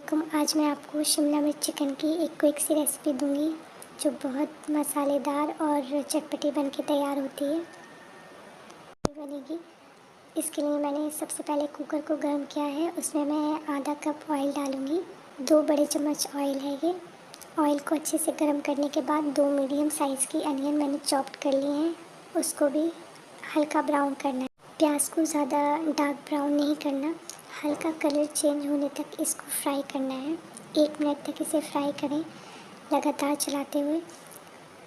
वालेकुम। आज मैं आपको शिमला मिर्च चिकन की एक क्विक सी रेसिपी दूंगी जो बहुत मसालेदार और चटपटी बन के तैयार होती है बनेगी। इसके लिए मैंने सबसे पहले कुकर को गर्म किया है। उसमें मैं आधा कप ऑयल डालूंगी। 2 बड़े चम्मच ऑयल है ये। ऑयल को अच्छे से गर्म करने के बाद 2 मीडियम साइज़ की अनियन मैंने चॉप्ड कर लिए हैं, उसको भी हल्का ब्राउन करना है। प्याज को ज़्यादा डार्क ब्राउन नहीं करना, हल्का कलर चेंज होने तक इसको फ्राई करना है। 1 मिनट तक इसे फ्राई करें लगातार चलाते हुए।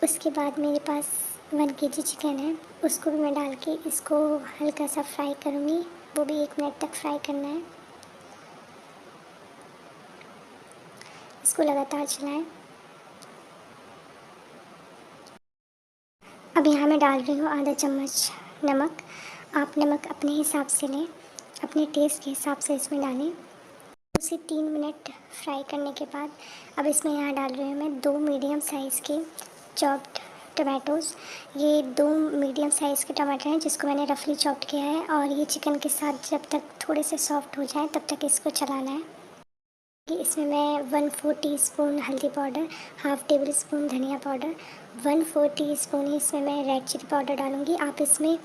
उसके बाद मेरे पास 1 केजी चिकन है, उसको भी मैं डाल के इसको हल्का सा फ्राई करूँगी। वो भी 1 मिनट तक फ्राई करना है। इसको लगातार चलाएं। अब यहाँ मैं डाल रही हूँ आधा चम्मच नमक। आप नमक अपने हिसाब से लें, अपने टेस्ट के हिसाब से इसमें डालें। 2 से 3 मिनट फ्राई करने के बाद अब इसमें यहाँ डाल रही हूँ मैं 2 मीडियम साइज़ के चॉप्ड टमाटोज़। ये 2 मीडियम साइज़ के टमाटर हैं जिसको मैंने रफली चॉप्ड किया है, और ये चिकन के साथ जब तक थोड़े से सॉफ्ट हो जाए तब तक इसको चलाना है। इसमें मैं 1/4 टीस्पून हल्दी पाउडर, हाफ़ टेबल स्पून धनिया पाउडर, 1/4 टीस्पून ही इसमें मैं रेड चिली पाउडर डालूँगी। आप इसमें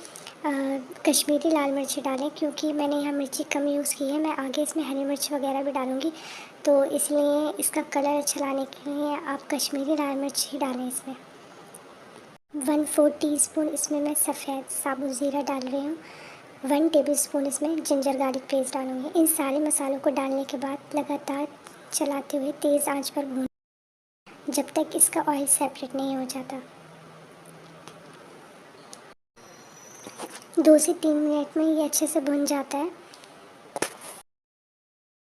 कश्मीरी लाल मिर्ची डालें क्योंकि मैंने यहाँ मिर्ची कम यूज़ की है। मैं आगे इसमें हरी मिर्च वगैरह भी डालूँगी, तो इसलिए इसका कलर अच्छा लाने के लिए आप कश्मीरी लाल मिर्च ही डालें इसमें। 1/4 टीस्पून इसमें मैं सफ़ेद साबुत ज़ीरा डाल रही हूँ। 1 टेबलस्पून इसमें जिंजर गार्लिक पेस्ट डालूँगी। इन सारे मसालों को डालने के बाद लगातार चलाते हुए तेज़ आंच पर भून जब तक इसका ऑयल सेपरेट नहीं हो जाता। 2 से 3 मिनट में ये अच्छे से भुन जाता है।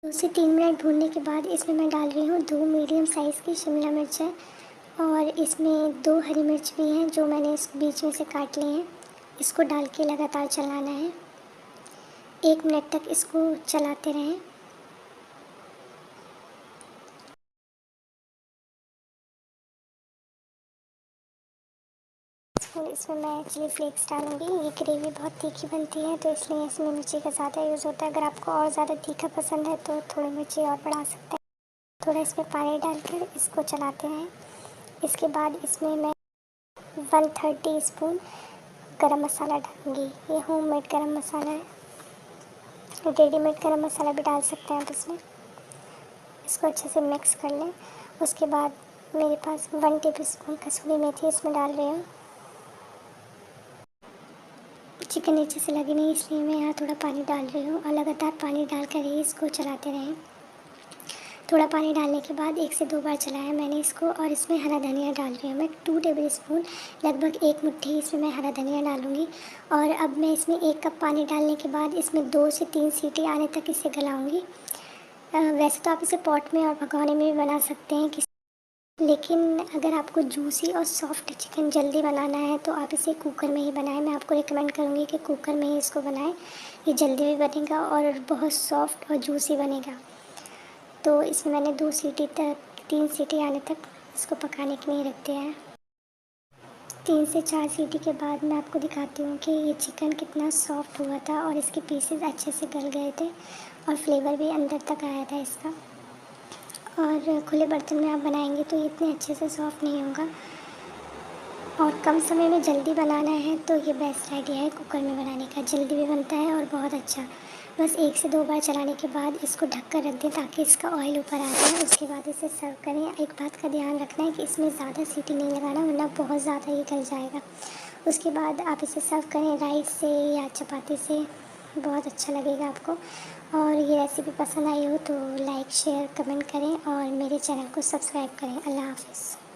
2 से 3 मिनट भूनने के बाद इसमें मैं डाल रही हूँ 2 मीडियम साइज़ की शिमला मिर्च है, और इसमें 2 हरी मिर्च भी हैं जो मैंने इस बीच में से काट ली हैं। इसको डाल के लगातार चलाना है। 1 मिनट तक इसको चलाते रहें। फिर इसमें मैं चिली फ्लेक्स डालूँगी। ये ग्रेवी बहुत तीखी बनती है तो इसलिए इसमें मिर्ची का ज़्यादा यूज़ होता है। अगर आपको और ज़्यादा तीखा पसंद है तो थोड़ी मिर्ची और बढ़ा सकते हैं। थोड़ा इसमें पानी डालकर इसको चलाते हैं। इसके बाद इसमें मैं 1/3 टीस्पून गरम मसाला डालूँगी। ये होममेड गरम मसाला है, रेडीमेड गरम मसाला भी डाल सकते हैं आप इसमें। इसको अच्छे से मिक्स कर लें। उसके बाद मेरे पास 1 टेबलस्पून कसूरी मेथी इसमें डाल रही हूँ। चिकन नीचे से लगे नहीं इसलिए मैं यहाँ थोड़ा पानी डाल रही हूँ, और लगातार पानी डालकर ही इसको चलाते रहें। थोड़ा पानी डालने के बाद 1 से 2 बार चलाया मैंने इसको, और इसमें हरा धनिया डाल रही हूँ मैं 2 टेबलस्पून, लगभग 1 मुट्ठी इसमें मैं हरा धनिया डालूँगी। और अब मैं इसमें 1 कप पानी डालने के बाद इसमें 2 से 3 सीटी आने तक इसे गलाऊँगी। वैसे तो आप इसे पॉट में और भगोने में भी बना सकते हैं, लेकिन अगर आपको जूसी और सॉफ्ट चिकन जल्दी बनाना है तो आप इसे कुकर में ही बनाएं। मैं आपको रिकमेंड करूँगी कि कुकर में ही इसको बनाएं, ये जल्दी भी बनेगा और बहुत सॉफ्ट और जूसी बनेगा। तो इसमें मैंने 2 सीटी तक 3 सीटी आने तक इसको पकाने के लिए रखते हैं। 3 से 4 सीटी के बाद मैं आपको दिखाती हूँ कि ये चिकन कितना सॉफ्ट हुआ था और इसके पीसेस अच्छे से गल गए थे और फ्लेवर भी अंदर तक आया था इसका। और खुले बर्तन में आप बनाएंगे तो इतने अच्छे से सॉफ्ट नहीं होगा, और कम समय में जल्दी बनाना है तो ये बेस्ट आइडिया है कुकर में बनाने का। जल्दी भी बनता है और बहुत अच्छा। बस 1 से 2 बार चलाने के बाद इसको ढक कर रख दें ताकि इसका ऑयल ऊपर आ जाए। उसके बाद इसे सर्व करें। एक बात का ध्यान रखना है कि इसमें ज़्यादा सीटी नहीं लगाना, वरना बहुत ज़्यादा ये गल जाएगा। उसके बाद आप इसे सर्व करें राइस से या चपाती से, बहुत अच्छा लगेगा आपको। और ये रेसिपी पसंद आई हो तो लाइक शेयर कमेंट करें और मेरे चैनल को सब्सक्राइब करें। अल्लाह हाफ़िज़।